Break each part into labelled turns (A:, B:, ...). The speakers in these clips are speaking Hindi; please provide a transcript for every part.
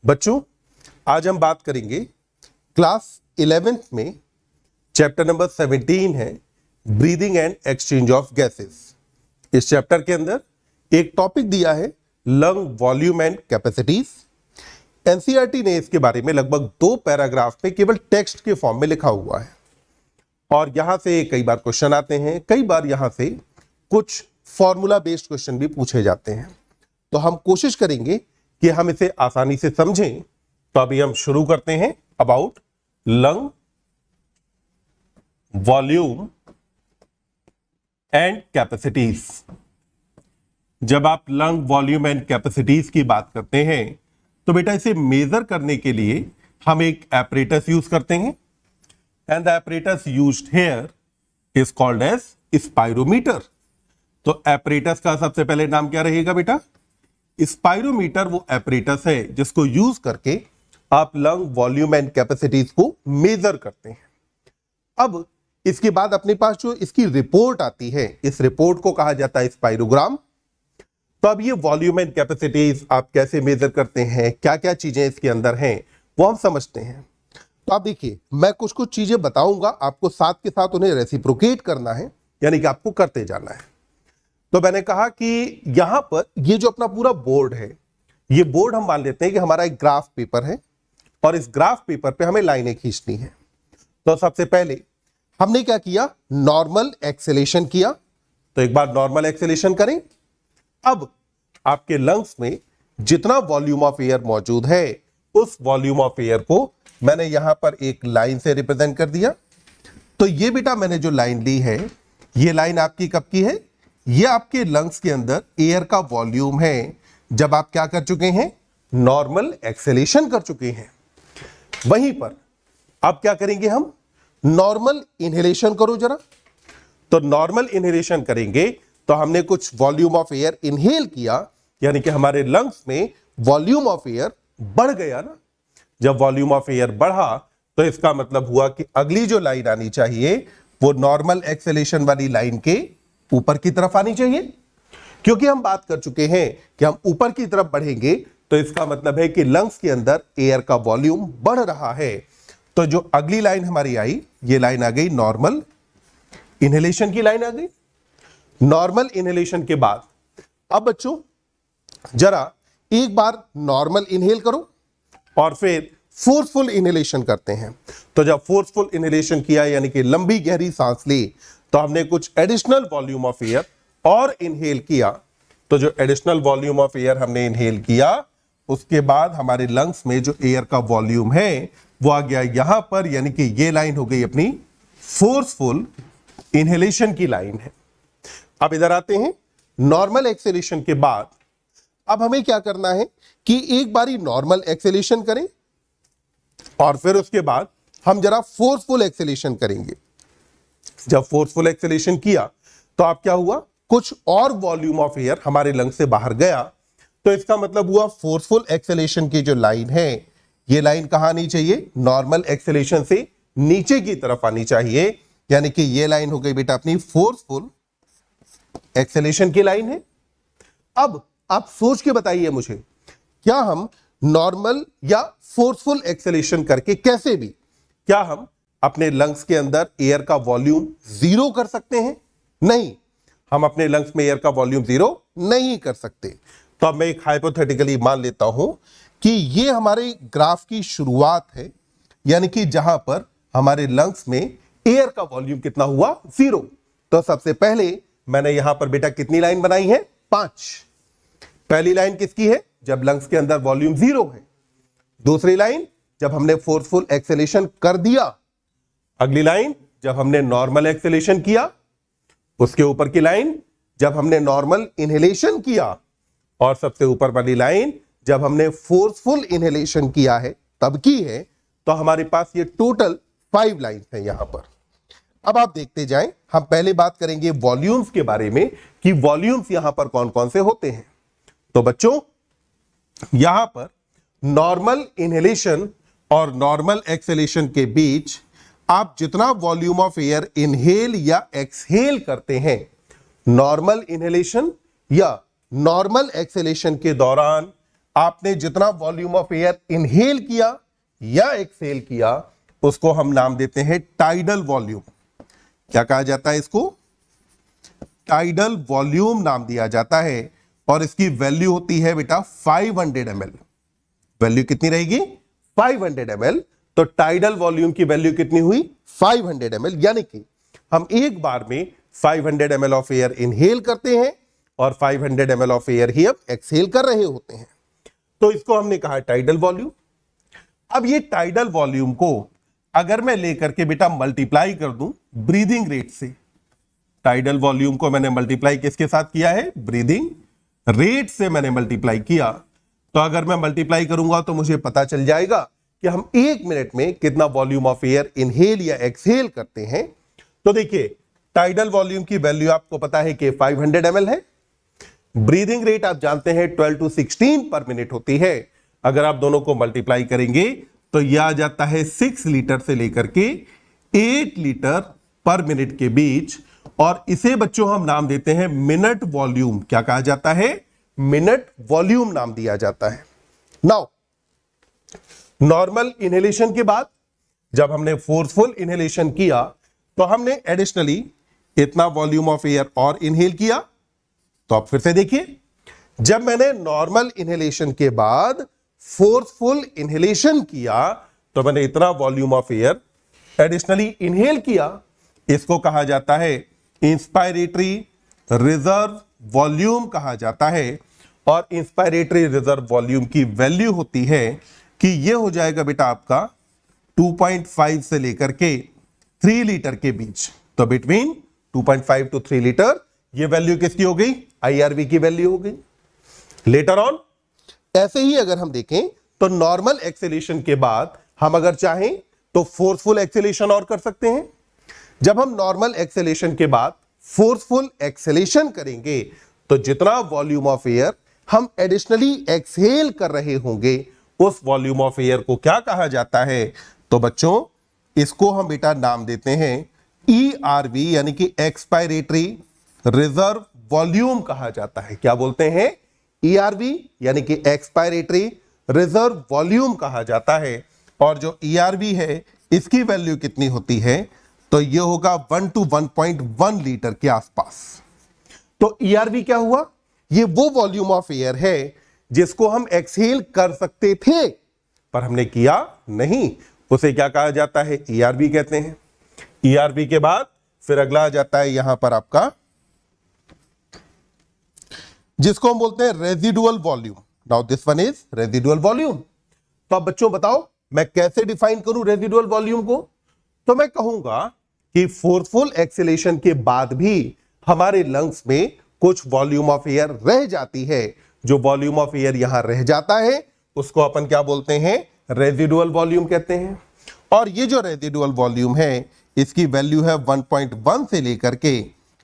A: बच्चों, आज हम बात करेंगे क्लास 11th में चैप्टर नंबर 17 है breathing and exchange of gases. इस चैप्टर के अंदर एक टॉपिक दिया है lung volume and capacities. NCERT ने इसके बारे में लगभग 2 पैराग्राफ में केवल टेक्स्ट के फॉर्म में लिखा हुआ है और यहां से कई बार क्वेश्चन आते हैं, कई बार यहां से कुछ फॉर्मूला बेस्ड क्वेश्चन भी पूछे जाते हैं। तो हम कोशिश करेंगे कि हम इसे आसानी से समझें। तो अभी हम शुरू करते हैं about lung volume and capacities. जब आप लंग वॉल्यूम एंड कैपेसिटीज की बात करते हैं तो बेटा इसे मेजर करने के लिए हम एक एपरेटस यूज करते हैं and the apparatus used here is called as spirometer. तो एपरेटस का सबसे पहले नाम क्या रहेगा बेटा? स्पाइरोमीटर वो एपरेटस है जिसको यूज करके आप लंग वॉल्यूम एंड कैपेसिटीज को मेजर करते हैं। अब इसके बाद अपने पास जो इसकी रिपोर्ट आती है, इस रिपोर्ट को कहा जाता है स्पाइरोग्राम। तो अब ये वॉल्यूम एंड कैपेसिटीज आप कैसे मेजर करते हैं, क्या क्या चीजें इसके अंदर हैं, वो हम समझते हैं। तो आप देखिए, मैं कुछ कुछ चीजें बताऊंगा, आपको साथ के साथ उन्हें रेसिप्रोकेट करना है, यानी कि आपको करते जाना है। तो मैंने कहा कि यहां पर ये जो अपना पूरा बोर्ड है, ये बोर्ड हम मान लेते हैं कि हमारा एक ग्राफ पेपर है और इस ग्राफ पेपर पे हमें लाइनें खींचनी है। तो सबसे पहले हमने क्या किया? नॉर्मल एक्सेलेरेशन किया। तो एक बार नॉर्मल एक्सेलेरेशन करें। अब आपके लंग्स में जितना वॉल्यूम ऑफ एयर मौजूद है उस वॉल्यूम ऑफ एयर को मैंने यहां पर एक लाइन से रिप्रेजेंट कर दिया। तो ये बेटा मैंने जो लाइन ली है, ये लाइन आपकी कब की है? ये आपके लंग्स के अंदर एयर का वॉल्यूम है जब आप क्या कर चुके हैं? नॉर्मल एक्सेलेरेशन कर चुके हैं। वहीं पर अब क्या करेंगे हम? नॉर्मल इनहेलेशन करो जरा। तो नॉर्मल इनहेलेशन करेंगे तो हमने कुछ वॉल्यूम ऑफ एयर इनहेल किया, यानी कि हमारे लंग्स में वॉल्यूम ऑफ एयर बढ़ गया ना। जब वॉल्यूम ऑफ एयर बढ़ा तो इसका मतलब हुआ कि अगली जो लाइन आनी चाहिए वो नॉर्मल एक्सेलेरेशन वाली लाइन के ऊपर की तरफ आनी चाहिए। क्योंकि हम बात कर चुके हैं कि हम ऊपर की तरफ बढ़ेंगे तो इसका मतलब है कि लंग्स के अंदर एयर का वॉल्यूम बढ़ रहा है। तो जो अगली लाइन हमारी आई, ये लाइन आ गई नॉर्मल इनहेलेशन की लाइन आ गई। नॉर्मल इनहेलेशन के बाद अब बच्चों जरा एक बार नॉर्मल इनहेल करो और फिर फोर्सफुल इनहेलेशन करते हैं। तो जब फोर्सफुल इनहेलेशन किया, यानी कि लंबी गहरी सांस ली, तो हमने कुछ एडिशनल वॉल्यूम ऑफ एयर और इनहेल किया। तो जो एडिशनल वॉल्यूम ऑफ एयर हमने इनहेल किया, उसके बाद हमारे लंग्स में जो एयर का वॉल्यूम है वो आ गया यहां पर, यानी कि ये लाइन हो गई अपनी फोर्सफुल इनहेलेशन की लाइन है। अब इधर आते हैं नॉर्मल एक्सेलेरेशन के बाद। अब हमें क्या करना है कि एक बारी नॉर्मल एक्सेलेरेशन करें और फिर उसके बाद हम जरा फोर्सफुल एक्सेलेरेशन करेंगे। जब फोर्सफुल एक्सेलेरेशन किया तो अब क्या हुआ? कुछ और वॉल्यूम ऑफ एयर हमारे लंग से बाहर गया। तो इसका मतलब हुआ फोर्सफुल एक्सेलेरेशन की जो लाइन है, ये लाइन कहां आनी चाहिए? नॉर्मल एक्सेलेरेशन से नीचे की तरफ आनी चाहिए, यानी कि ये लाइन हो गई बेटा अपनी फोर्सफुल एक्सेलेरेशन की लाइन है। अब आप सोच के बताइए मुझे, क्या हम नॉर्मल या फोर्सफुल एक्सेलेरेशन करके कैसे भी क्या हम अपने लंग्स के अंदर एयर का वॉल्यूम जीरो कर सकते हैं? नहीं, हम अपने लंग्स में एयर का वॉल्यूम जीरो नहीं कर सकते। तो अब मैं एक हाइपोथेटिकली मान लेता हूं कि ये हमारे ग्राफ की शुरुआत है, यानी कि जहां पर हमारे लंग्स में एयर का वॉल्यूम कितना हुआ? जीरो। तो सबसे पहले मैंने यहां पर बेटा कितनी लाइन बनाई है? 5। पहली लाइन किसकी है? जब लंग्स के अंदर वॉल्यूम जीरो है। दूसरी लाइन जब हमने फोर्सफुल एक्सेलेरेशन कर दिया। अगली लाइन जब हमने नॉर्मल एक्सेलेरेशन किया। उसके ऊपर की लाइन जब हमने नॉर्मल इनहेलेशन किया। और सबसे ऊपर वाली लाइन जब हमने फोर्सफुल इनहेलेशन किया है तब की है। तो हमारे पास ये टोटल 5 लाइन है यहां पर। अब आप देखते जाएं, हम पहले बात करेंगे वॉल्यूम्स के बारे में कि वॉल्यूम्स यहां पर कौन कौन से होते हैं। तो बच्चों यहां पर नॉर्मल इनहेलेशन और नॉर्मल एक्सेलेरेशन के बीच आप जितना वॉल्यूम ऑफ एयर इनहेल या एक्सहेल करते हैं, नॉर्मल इनहेलेशन या नॉर्मल एक्सेलेरेशन के दौरान आपने जितना वॉल्यूम ऑफ एयर इनहेल किया या एक्सहेल किया उसको हम नाम देते हैं टाइडल वॉल्यूम। क्या कहा जाता है इसको? टाइडल वॉल्यूम नाम दिया जाता है और इसकी वैल्यू होती है बेटा 500 ml। वैल्यू कितनी रहेगी? 500 ml। तो टाइडल वॉल्यूम की वैल्यू कितनी हुई? 500 ml, यानी कि हम एक बार में 500 ml ऑफ एयर इनहेल करते हैं और 500 ml ऑफ एयर ही अब एक्सहेल कर रहे होते हैं। तो इसको हमने कहा टाइडल वॉल्यूम। अब ये टाइडल वॉल्यूम को अगर मैं लेकर के बेटा मल्टीप्लाई कर दूं ब्रीदिंग रेट से, टाइडल वॉल्यूम को मैंने मल्टीप्लाई किसके साथ किया है? ब्रीदिंग रेट से मैंने मल्टीप्लाई किया। तो अगर मैं मल्टीप्लाई करूंगा तो मुझे पता चल जाएगा कि हम 1 मिनट में कितना वॉल्यूम ऑफ एयर इनहेल या एक्सहेल करते हैं। तो देखिए टाइडल वॉल्यूम की वैल्यू आपको पता है कि 500 ml है। ब्रीदिंग रेट आप जानते हैं 12 to 16 पर मिनट होती है। अगर आप दोनों को मल्टीप्लाई करेंगे तो यह आ जाता है 6 लीटर से लेकर के 8 लीटर पर मिनट के बीच। और इसे बच्चों हम नाम देते हैं मिनट वॉल्यूम। क्या कहा जाता है? मिनट वॉल्यूम नाम दिया जाता है। नाउ नॉर्मल इनहेलेशन के बाद जब हमने फोर्सफुल इनहेलेशन किया तो हमने एडिशनली इतना वॉल्यूम ऑफ एयर और इनहेल किया। तो आप फिर से देखिए, जब मैंने नॉर्मल इनहेलेशन के बाद फोर्सफुल इनहेलेशन किया तो मैंने इतना volume of air additionally inhale किया। इसको कहा जाता है इंस्पायरेटरी रिजर्व वॉल्यूम कहा जाता है। और इंस्पायरेटरी रिजर्व वॉल्यूम की वैल्यू होती है कि यह हो जाएगा बेटा आपका 2.5 से लेकर के 3 लीटर के बीच। तो बिटवीन 2.5 to 3 लीटर ये वैल्यू किसकी हो गई? आईआरवी की वैल्यू हो गई। लेटर ऑन ऐसे ही अगर हम देखें तो नॉर्मल एक्सेलेरेशन के बाद हम अगर चाहें तो फोर्सफुल एक्सेलेरेशन और कर सकते हैं। जब हम नॉर्मल एक्सेलेरेशन के बाद फोर्सफुल एक्सेलेरेशन करेंगे तो जितना वॉल्यूम ऑफ एयर हम एडिशनली एक्सहेल कर रहे होंगे उस वॉल्यूम ऑफ एयर को क्या कहा जाता है? तो बच्चों इसको हम बेटा नाम देते हैं ERV, यानी कि एक्सपायरेटरी रिजर्व वॉल्यूम कहा जाता है। क्या बोलते हैं? ERV यानी कि एक्सपायरेटरी रिजर्व वॉल्यूम कहा जाता है। और जो ERV है इसकी वैल्यू कितनी होती है? तो यह होगा 1 to 1.1 लीटर के आसपास। तो ERV क्या हुआ? ये वो वॉल्यूम ऑफ एयर है जिसको हम एक्सहेल कर सकते थे पर हमने किया नहीं। उसे क्या कहा जाता है? ERV कहते हैं। ERV के बाद फिर अगला आ जाता है यहां पर आपका जिसको हम बोलते हैं residual volume. Now this one is residual volume. तो अब बच्चों बताओ मैं कैसे डिफाइन करूं रेजिडुअल वॉल्यूम को? तो मैं कहूंगा कि फोर्सफुल एक्सेलेरेशन के बाद भी हमारे लंग्स में कुछ वॉल्यूम ऑफ एयर रह जाती है। जो वॉल्यूम ऑफ एयर यहां रह जाता है उसको अपन क्या बोलते हैं? रेजिडुअल वॉल्यूम कहते हैं। और ये जो रेजिडुअल वॉल्यूम है इसकी वैल्यू है 1.1 से लेकर के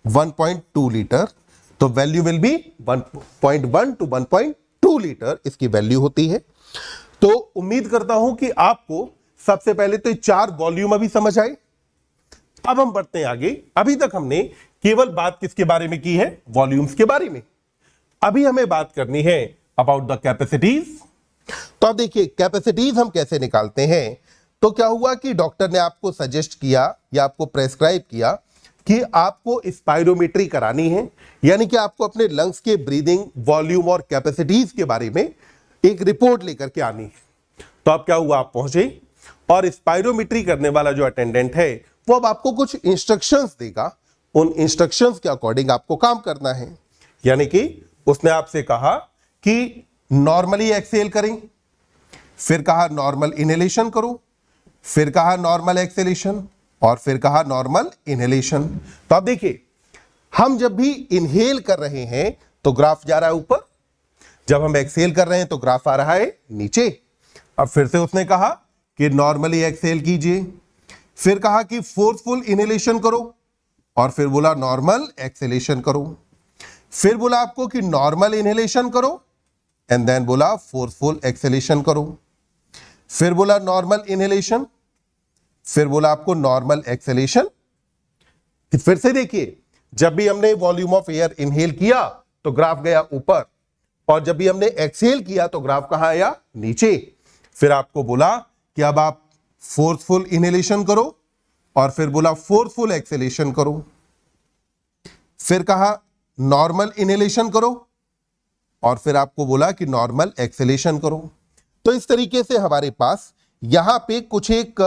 A: 1.2 लीटर। तो value will be 1.1 to 1.2 litre इसकी वैल्यू होती है। तो उम्मीद करता हूं कि आपको सबसे पहले तो 4 वॉल्यूम अभी समझ आए। अब हम बढ़ते हैं आगे। अभी तक हमने केवल बात किसके बारे में की है? वॉल्यूम्स के बारे में। अभी हमें बात करनी है अबाउट द कैपेसिटीज। तो अब देखिए कैपेसिटीज हम कैसे निकालते हैं। तो क्या हुआ कि डॉक्टर ने आपको सजेस्ट किया या आपको प्रेस्क्राइब किया कि आपको स्पायरोमेट्री करानी है, यानी कि आपको अपने लंग्स के ब्रीदिंग वॉल्यूम और कैपेसिटीज के बारे में एक रिपोर्ट लेकर के आनी है। तो अब क्या हुआ, आप पहुंचे और स्पायरोमेट्री करने वाला जो अटेंडेंट है वो अब आपको कुछ इंस्ट्रक्शंस देगा। उन इंस्ट्रक्शंस के अकॉर्डिंग आपको काम करना है। यानी कि उसने आपसे कहा कि नॉर्मली एक्सहेल करें, फिर कहा नॉर्मल इनहेलेशन करो, फिर कहा नॉर्मल एक्सहेलेशन और फिर कहा नॉर्मल इनहेलेशन। तो अब देखिए हम जब भी इनहेल कर रहे हैं तो ग्राफ जा रहा है ऊपर, जब हम एक्सहेल कर रहे हैं तो ग्राफ आ रहा है नीचे। अब फिर से उसने कहा कि नॉर्मली एक्सहेल कीजिए, फिर कहा कि फोर्सफुल इनहेलेशन करो और फिर बोला नॉर्मल एक्सहेलेशन करो, फिर बोला आपको कि नॉर्मल इनहेलेशन करो एंड देन बोला फोर्सफुल एक्सहेलेशन करो, फिर बोला नॉर्मल इनहेलेशन, फिर बोला आपको नॉर्मल एक्सहेलेशन। फिर से देखिए जब भी हमने वॉल्यूम ऑफ एयर इनहेल किया तो ग्राफ गया ऊपर, और जब भी हमने एक्सहेल किया तो ग्राफ कहां आया, नीचे। फिर आपको बोला कि अब आप फोर्सफुल इनहेलेशन करो और फिर बोला फोर्सफुल एक्सहेलेशन करो। फिर कहा नॉर्मल इनहेलेशन करो और फिर आपको बोला कि नॉर्मल एक्सहेलेशन करो। तो इस तरीके से हमारे पास यहां पे कुछ एक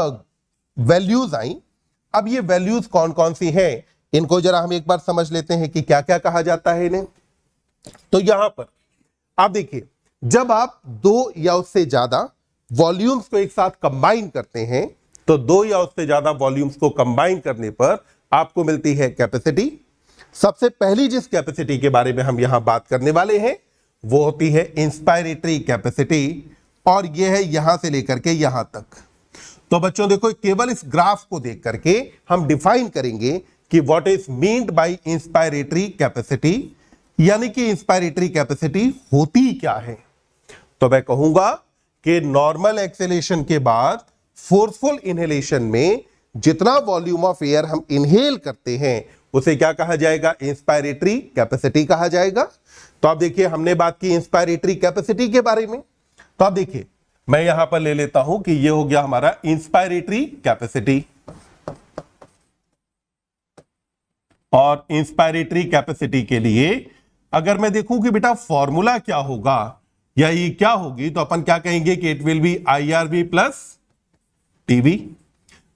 A: वैल्यूज आई। अब ये वैल्यूज कौन कौन सी हैं, इनको जरा हम एक बार समझ लेते हैं कि क्या क्या कहा जाता है इन्हें। तो यहां पर आप देखिए, जब आप दो या उससे ज्यादा वॉल्यूम्स को एक साथ कंबाइन करते हैं तो दो या उससे ज्यादा वॉल्यूम्स को कंबाइन करने पर आपको मिलती है कैपेसिटी। सबसे पहली जिस कैपेसिटी के बारे में हम यहां बात करने वाले हैं वो होती है इंस्पायरेटरी कैपेसिटी, और यह है यहां से लेकर के यहां तक। तो बच्चों देखो, केवल इस ग्राफ को देख करके हम डिफाइन करेंगे कि what is meant by inspiratory capacity, यानी कि इंस्पायरेटरी कैपेसिटी होती क्या है। तो मैं कहूंगा कि नॉर्मल एक्सेलेरेशन के बाद फोर्सफुल इनहेलेशन में जितना वॉल्यूम ऑफ एयर हम इनहेल करते हैं उसे क्या कहा जाएगा, इंस्पायरेटरी कैपेसिटी कहा जाएगा। तो आप देखिए, हमने बात की इंस्पायरेटरी कैपेसिटी के बारे में। तो आप देखिए, मैं यहां पर ले लेता हूं कि यह हो गया हमारा इंस्पायरेटरी कैपेसिटी, और इंस्पायरेटरी कैपेसिटी के लिए अगर मैं देखूं कि बेटा फॉर्मूला क्या होगा या ये क्या होगी, तो अपन क्या कहेंगे कि it will be IRV plus TV.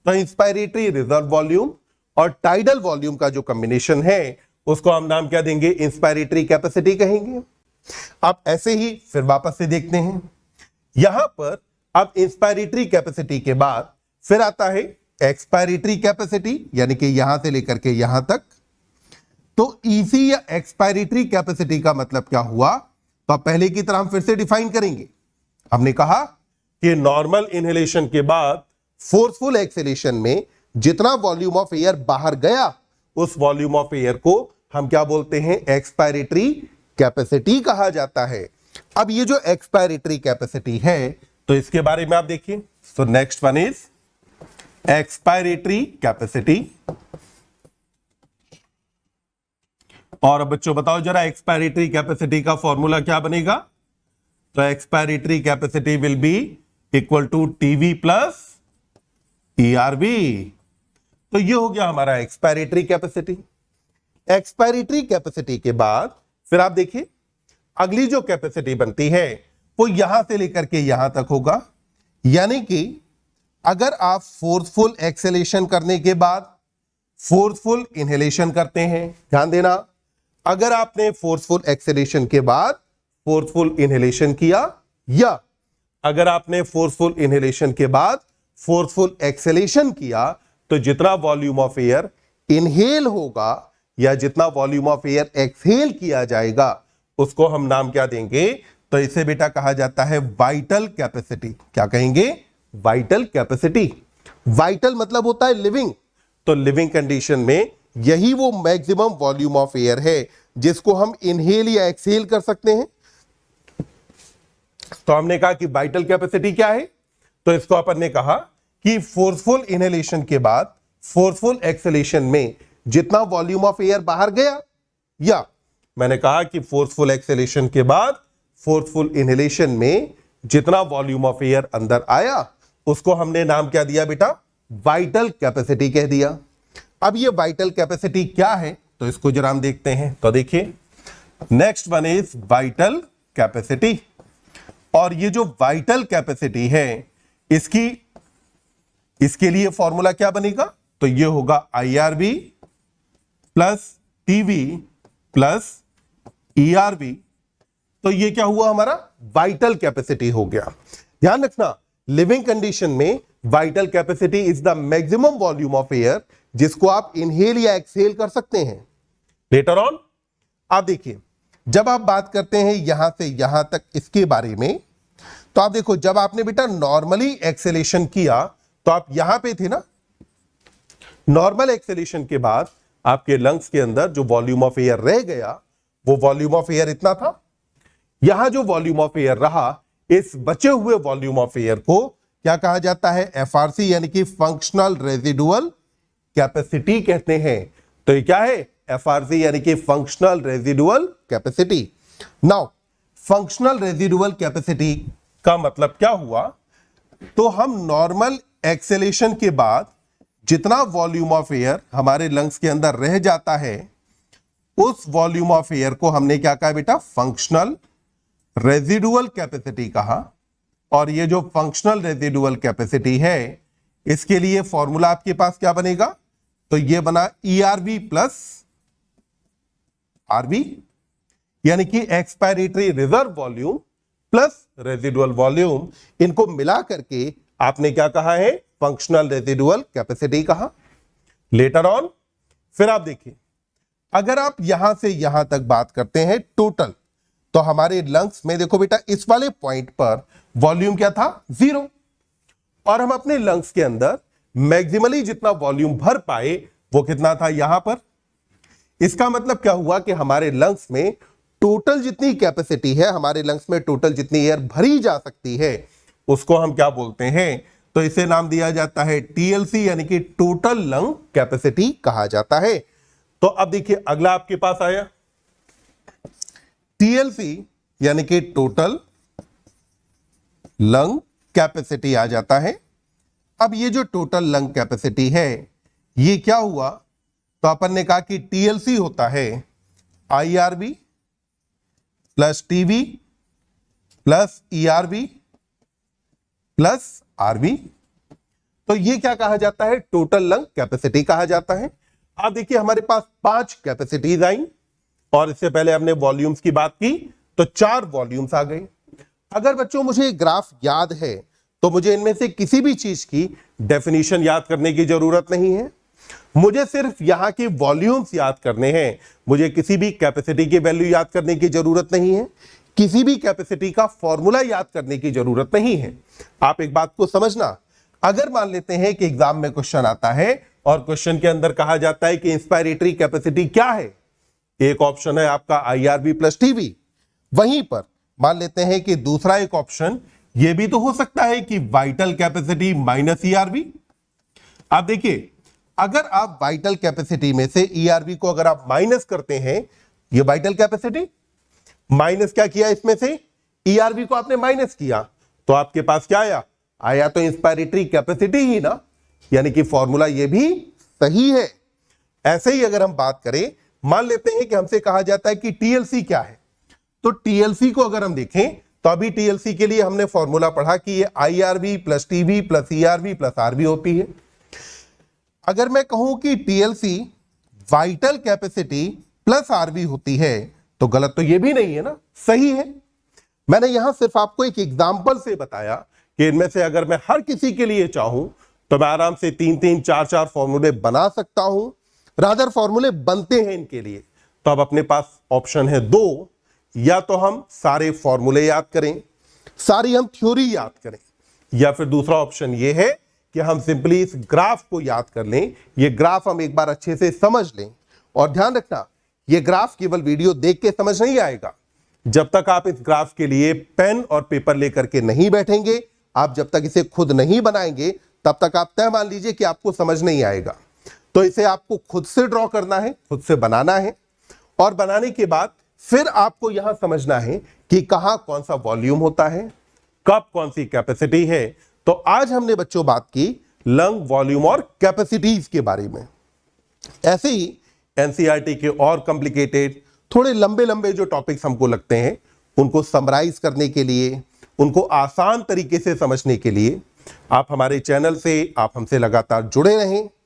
A: तो इंस्पायरेटरी रिजर्व वॉल्यूम और टाइडल वॉल्यूम का जो कॉम्बिनेशन है उसको हम नाम क्या देंगे, इंस्पायरेटरी कैपेसिटी कहेंगे। अब ऐसे ही फिर वापस से देखते हैं, यहां पर अब इंस्पायरेटरी कैपेसिटी के बाद फिर आता है एक्सपायरेटरी कैपेसिटी, यानी कि यहां से लेकर के यहां तक। तो ईसी या एक्सपायरेटरी कैपेसिटी का मतलब क्या हुआ, तो पहले की तरह हम फिर से डिफाइन करेंगे। हमने कहा कि नॉर्मल इनहेलेशन के बाद फोर्सफुल एक्सहेलेशन में जितना वॉल्यूम ऑफ एयर बाहर गया उस वॉल्यूम ऑफ एयर को हम क्या बोलते हैं, एक्सपायरेटरी कैपेसिटी कहा जाता है। अब ये जो एक्सपायरेटरी कैपेसिटी है तो इसके बारे में आप देखिए। So next one is expiratory capacity. और बच्चों बताओ जरा, एक्सपायरेटरी कैपेसिटी का फॉर्मूला क्या बनेगा। तो expiratory capacity will be equal to TV plus ERV। तो ये हो गया हमारा एक्सपायरेटरी कैपेसिटी। एक्सपायरेटरी कैपेसिटी के बाद फिर आप देखिए, अगली जो कैपेसिटी बनती है वो यहां से लेकर के यहां तक होगा। यानी कि अगर आप फोर्सफुल एक्सेलेरेशन करने के बाद फोर्सफुल इनहेलेशन करते हैं, ध्यान देना, अगर आपने फोर्सफुल एक्सेलेरेशन के बाद फोर्सफुल इनहेलेशन किया, या अगर आपने फोर्सफुल इनहेलेशन के बाद फोर्सफुल एक्सेलेरेशन किया, तो जितना वॉल्यूम ऑफ एयर इनहेल होगा या जितना वॉल्यूम ऑफ एयर एक्सहेल किया जाएगा उसको हम नाम क्या देंगे, तो इसे बेटा कहा जाता है वाइटल कैपेसिटी। क्या कहेंगे, वाइटल कैपेसिटी। वाइटल मतलब होता है लिविंग। तो लिविंग कंडीशन में यही वो मैक्सिमम वॉल्यूम ऑफ एयर है जिसको हम इनहेल या एक्सहेल कर सकते हैं। तो हमने कहा कि वाइटल कैपेसिटी क्या है, तो इसको अपन ने कहा कि फोर्सफुल इनहेलेशन के बाद फोर्सफुल एक्सहेलेशन में जितना वॉल्यूम ऑफ एयर बाहर गया, या मैंने कहा कि फोर्सफुल एक्सहेलेशन के बाद फोर्सफुल इनहेलेशन में जितना वॉल्यूम ऑफ एयर अंदर आया उसको हमने नाम क्या दिया बेटा, वाइटल कैपेसिटी कह दिया। अब ये वाइटल कैपेसिटी क्या है, तो इसको जरा हम देखते हैं। तो देखिए, next one is vital capacity. और ये जो वाइटल कैपेसिटी है इसके लिए फॉर्मूला क्या बनेगा, तो ये होगा IRV plus TV plus ERV। तो ये क्या हुआ, हमारा वाइटल कैपेसिटी हो गया। ध्यान रखना, लिविंग कंडीशन में vital capacity is the maximum volume of air जिसको आप इनहेल या एक्सहेल कर सकते हैं। लेटर ऑन आप देखिए, जब आप बात करते हैं यहां से यहां तक इसके बारे में, तो आप देखो जब आपने बेटा नॉर्मली एक्सेलेरेशन किया तो आप यहां पे थे ना। नॉर्मल एक्सेलेरेशन के बाद आपके लंग्स के अंदर जो वॉल्यूम ऑफ एयर रह गया वो वॉल्यूम ऑफ एयर इतना था। यहां जो वॉल्यूम ऑफ एयर रहा, इस बचे हुए वॉल्यूम ऑफ एयर को क्या कहा जाता है, FRC यानी कि फंक्शनल रेजिडुअल कैपेसिटी कहते हैं। तो ये क्या है, FRC यानी कि functional residual capacity. Now functional residual capacity का मतलब क्या हुआ, तो हम नॉर्मल एक्सेलेशन के बाद जितना वॉल्यूम ऑफ एयर हमारे लंग्स के अंदर रह जाता है उस वॉल्यूम ऑफ एयर को हमने क्या कहा बेटा, फंक्शनल रेजिडुअल कैपेसिटी कहा। और ये जो फंक्शनल रेजिडुअल कैपेसिटी है इसके लिए फॉर्मूला आपके पास क्या बनेगा, तो ये बना ERV प्लस RV, यानी कि expiratory reserve volume plus residual volume, इनको मिला करके आपने क्या कहा है, फंक्शनल रेजिडुअल कैपेसिटी कहा। लेटर ऑन फिर आप देखिए, अगर आप यहां से यहां तक बात करते हैं टोटल, तो हमारे लंग्स में देखो बेटा इस वाले पॉइंट पर वॉल्यूम क्या था, 0, और हम अपने लंग्स के अंदर मैक्सिमली जितना वॉल्यूम भर पाए वो कितना था, यहां पर। इसका मतलब क्या हुआ कि हमारे लंग्स में टोटल जितनी कैपेसिटी है, हमारे लंग्स में टोटल जितनी एयर भरी जा सकती है उसको हम क्या बोलते हैं, तो इसे नाम दिया जाता है TLC, यानी कि टोटल लंग कैपेसिटी कहा जाता है। तो अब देखिए अगला आपके पास आया TLC, यानी कि टोटल लंग कैपेसिटी आ जाता है। अब ये जो टोटल लंग कैपेसिटी है ये क्या हुआ, तो अपन ने कहा कि TLC होता है IRB plus TV plus ERB plus RB। तो ये क्या कहा जाता है, टोटल लंग कैपेसिटी कहा जाता है। अब देखिए हमारे पास 5 कैपेसिटीज आई, और इससे पहले हमने वॉल्यूम्स की बात की तो 4 वॉल्यूम्स आ गए। अगर बच्चों मुझे ग्राफ याद है तो मुझे इनमें से किसी भी चीज की डेफिनेशन याद करने की जरूरत नहीं है, मुझे सिर्फ यहां के वॉल्यूम्स याद करने हैं। मुझे किसी भी कैपेसिटी की वैल्यू याद करने की जरूरत नहीं है, किसी भी कैपेसिटी का फॉर्मूला याद करने की जरूरत नहीं है। आप एक बात को समझना, अगर मान लेते हैं कि एग्जाम में क्वेश्चन आता है और क्वेश्चन के अंदर कहा जाता है कि इंस्पायरेटरी कैपेसिटी क्या है, एक ऑप्शन है आपका IRB प्लस TV, वहीं पर मान लेते हैं कि दूसरा एक ऑप्शन यह भी तो हो सकता है कि वाइटल कैपेसिटी माइनस ERB। आप देखिए अगर आप वाइटल कैपेसिटी में से ERB को अगर आप माइनस करते हैं, ये वाइटल कैपेसिटी माइनस क्या किया, इसमें से ERB को आपने माइनस किया, तो आपके पास क्या आया, आया तो इंस्पायरेटरी कैपेसिटी ही ना, यानी कि फॉर्मूला ये भी सही है। ऐसे ही अगर हम बात करें, मान लेते हैं कि हमसे कहा जाता है कि TLC क्या है, तो TLC को अगर हम देखें तो अभी TLC के लिए हमने फॉर्मूला पढ़ा कि ये IRB plus TV plus ERB plus RB होती है। अगर मैं कहूं कि TLC vital capacity plus RB होती है तो गलत तो ये भी नहीं है ना, सही है। मैंने यहां सिर्फ आपको एक एग्जांपल से बताया कि इनमें से अगर मैं हर किसी के लिए चाहूं तो मैं आराम से 3-3, 4-4 फॉर्मूले बना सकता हूं, रादर फॉर्मूले बनते हैं इनके लिए। तो अब अपने पास ऑप्शन है 2, या तो हम सारे फॉर्मूले याद करें, सारी हम थ्योरी याद करें, या फिर दूसरा ऑप्शन ये है कि हम सिंपली इस ग्राफ को याद कर लें। ये ग्राफ हम एक बार अच्छे से समझ लें, और ध्यान रखना ये ग्राफ केवल वीडियो देख के समझ नहीं आएगा। जब तक आप इस ग्राफ के लिए पेन और पेपर लेकर के नहीं बैठेंगे, आप जब तक इसे खुद नहीं बनाएंगे, तब तक आप तय मान लीजिए कि आपको समझ नहीं आएगा। तो इसे आपको खुद से ड्रॉ करना है, खुद से बनाना है, और बनाने के बाद फिर आपको यहां समझना है कि कहां कौन सा वॉल्यूम होता है, कब कौन सी कैपेसिटी है। तो आज हमने बच्चों बात की लंग वॉल्यूम और कैपेसिटीज के बारे में। ऐसे ही एनसीईआरटी के और कॉम्प्लिकेटेड थोड़े लंबे लंबे जो टॉपिक्स हमको लगते हैं उनको समराइज करने के लिए, उनको आसान तरीके से समझने के लिए आप हमारे चैनल से, आप हमसे लगातार जुड़े रहें।